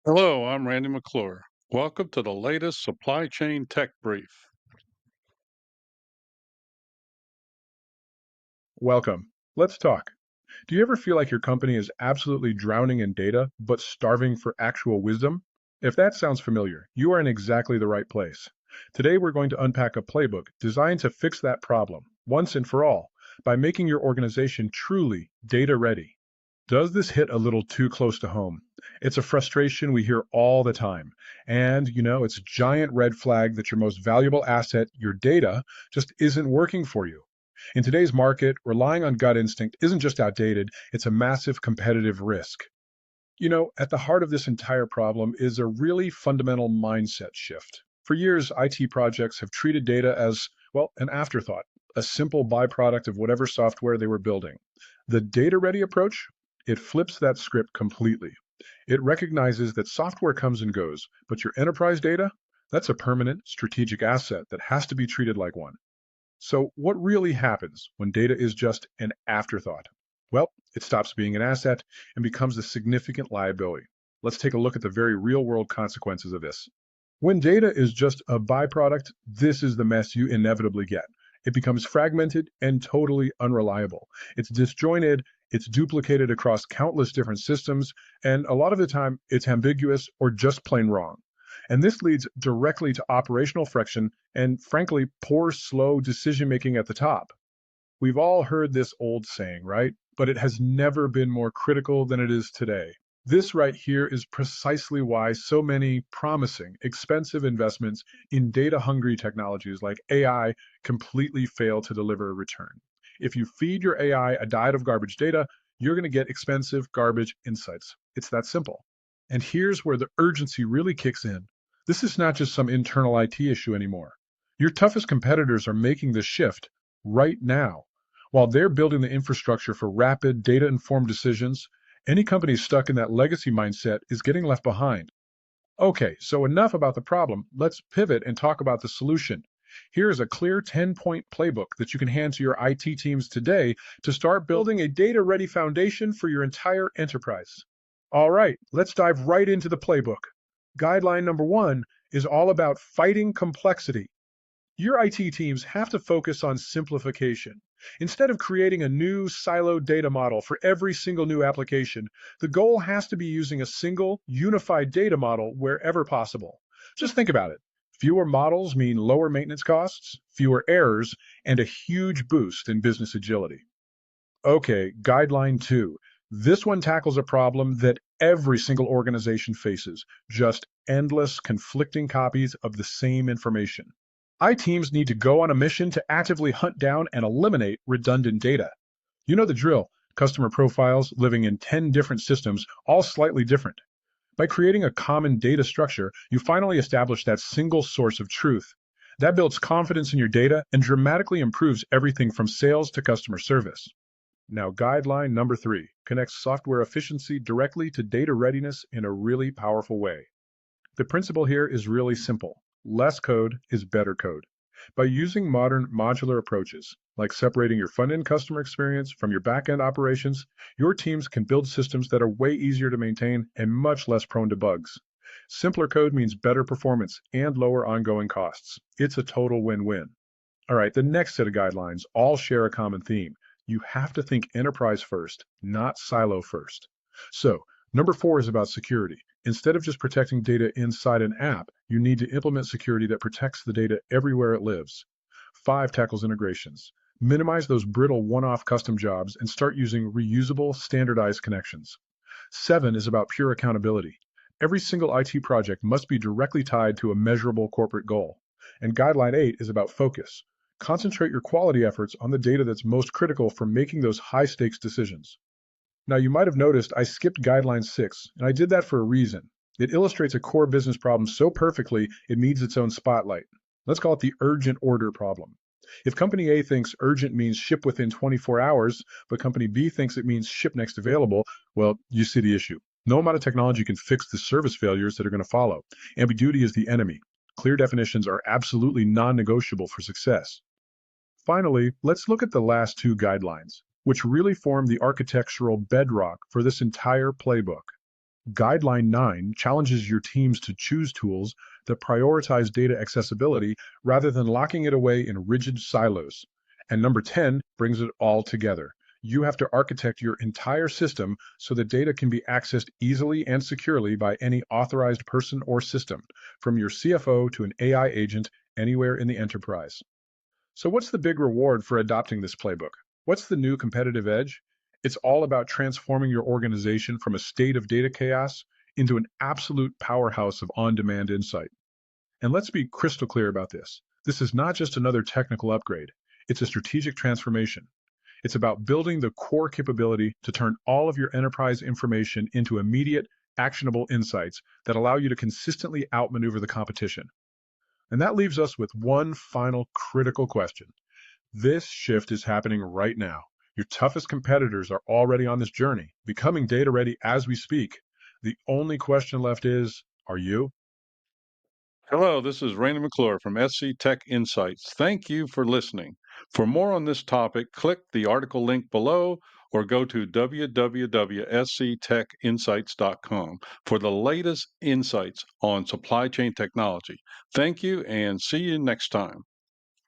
Hello, I'm Randy McClure. Welcome to the latest supply chain tech brief. Welcome. Let's talk. Do you ever feel like your company is absolutely drowning in data, but starving for actual wisdom? If that sounds familiar, you are in exactly the right place. Today, we're going to unpack a playbook designed to fix that problem, once and for all, by making your organization truly data ready. Does this hit a little too close to home? It's a frustration we hear all the time. And, it's a giant red flag that your most valuable asset, your data, just isn't working for you. In today's market, relying on gut instinct isn't just outdated, it's a massive competitive risk. At the heart of this entire problem is a really fundamental mindset shift. For years, IT projects have treated data as, well, an afterthought, a simple byproduct of whatever software they were building. The data ready approach, it flips that script completely. It recognizes that software comes and goes, but your enterprise data, that's a permanent strategic asset that has to be treated like one. So, what really happens when data is just an afterthought? Well, it stops being an asset and becomes a significant liability. Let's take a look at the very real world consequences of this. When data is just a byproduct, this is the mess you inevitably get. It becomes fragmented and totally unreliable. It's disjointed, it's duplicated across countless different systems, and a lot of the time it's ambiguous or just plain wrong. And this leads directly to operational friction and, frankly, poor, slow decision making at the top. We've all heard this old saying, right? But it has never been more critical than it is today. This right here is precisely why so many promising, expensive investments in data hungry technologies like AI completely fail to deliver a return. If you feed your AI a diet of garbage data, you're going to get expensive garbage insights. It's that simple. And here's where the urgency really kicks in. This is not just some internal IT issue anymore. Your toughest competitors are making this shift right now. While they're building the infrastructure for rapid, data informed decisions, any company stuck in that legacy mindset is getting left behind. Okay, so enough about the problem. Let's pivot and talk about the solution. Here is a clear 10-point playbook that you can hand to your IT teams today to start building a data ready foundation for your entire enterprise. All right, let's dive right into the playbook. Guideline number one is all about fighting complexity. Your IT teams have to focus on simplification. Instead of creating a new siloed data model for every single new application, the goal has to be using a single, unified data model wherever possible. Just think about it. Fewer models mean lower maintenance costs, fewer errors, and a huge boost in business agility. Okay, guideline two. This one tackles a problem that every single organization faces, just endless conflicting copies of the same information. I teams need to go on a mission to actively hunt down and eliminate redundant data. You know the drill, customer profiles living in 10 different systems, all slightly different. By creating a common data structure, you finally establish that single source of truth. That builds confidence in your data and dramatically improves everything from sales to customer service. Now, guideline number three connects software efficiency directly to data readiness in a really powerful way. The principle here is really simple. Less code is better code. By using modern modular approaches, like separating your front-end customer experience from your back-end operations, your teams can build systems that are way easier to maintain and much less prone to bugs. Simpler code means better performance and lower ongoing costs. It's a total win-win. All right, the next set of guidelines all share a common theme. You have to think enterprise first, not silo first. So, number four is about security. Instead of just protecting data inside an app, you need to implement security that protects the data everywhere it lives. Five tackles integrations. Minimize those brittle one-off custom jobs and start using reusable, standardized connections. Seven is about pure accountability. Every single IT project must be directly tied to a measurable corporate goal. And guideline eight is about focus. Concentrate your quality efforts on the data that's most critical for making those high-stakes decisions. Now, you might have noticed I skipped guideline six, and I did that for a reason. It illustrates a core business problem so perfectly it needs its own spotlight. Let's call it the urgent order problem. If company A thinks urgent means ship within 24 hours, but company B thinks it means ship next available, well, you see the issue. No amount of technology can fix the service failures that are going to follow. Ambiguity is the enemy. Clear definitions are absolutely non-negotiable for success. Finally, let's look at the last two guidelines, which really form the architectural bedrock for this entire playbook. Guideline 9 challenges your teams to choose tools that prioritize data accessibility rather than locking it away in rigid silos. And number 10 brings it all together. You have to architect your entire system so that data can be accessed easily and securely by any authorized person or system, from your CFO to an AI agent anywhere in the enterprise. So, what's the big reward for adopting this playbook? What's the new competitive edge? It's all about transforming your organization from a state of data chaos into an absolute powerhouse of on demand insight. And let's be crystal clear about this. This is not just another technical upgrade, it's a strategic transformation. It's about building the core capability to turn all of your enterprise information into immediate, actionable insights that allow you to consistently outmaneuver the competition. And that leaves us with one final critical question. This shift is happening right now. Your toughest competitors are already on this journey, becoming data ready as we speak. The only question left is, are you? Hello, this is Raina McClure from SC Tech Insights. Thank you for listening. For more on this topic, click the article link below or go to www.sctechinsights.com for the latest insights on supply chain technology. Thank you and see you next time.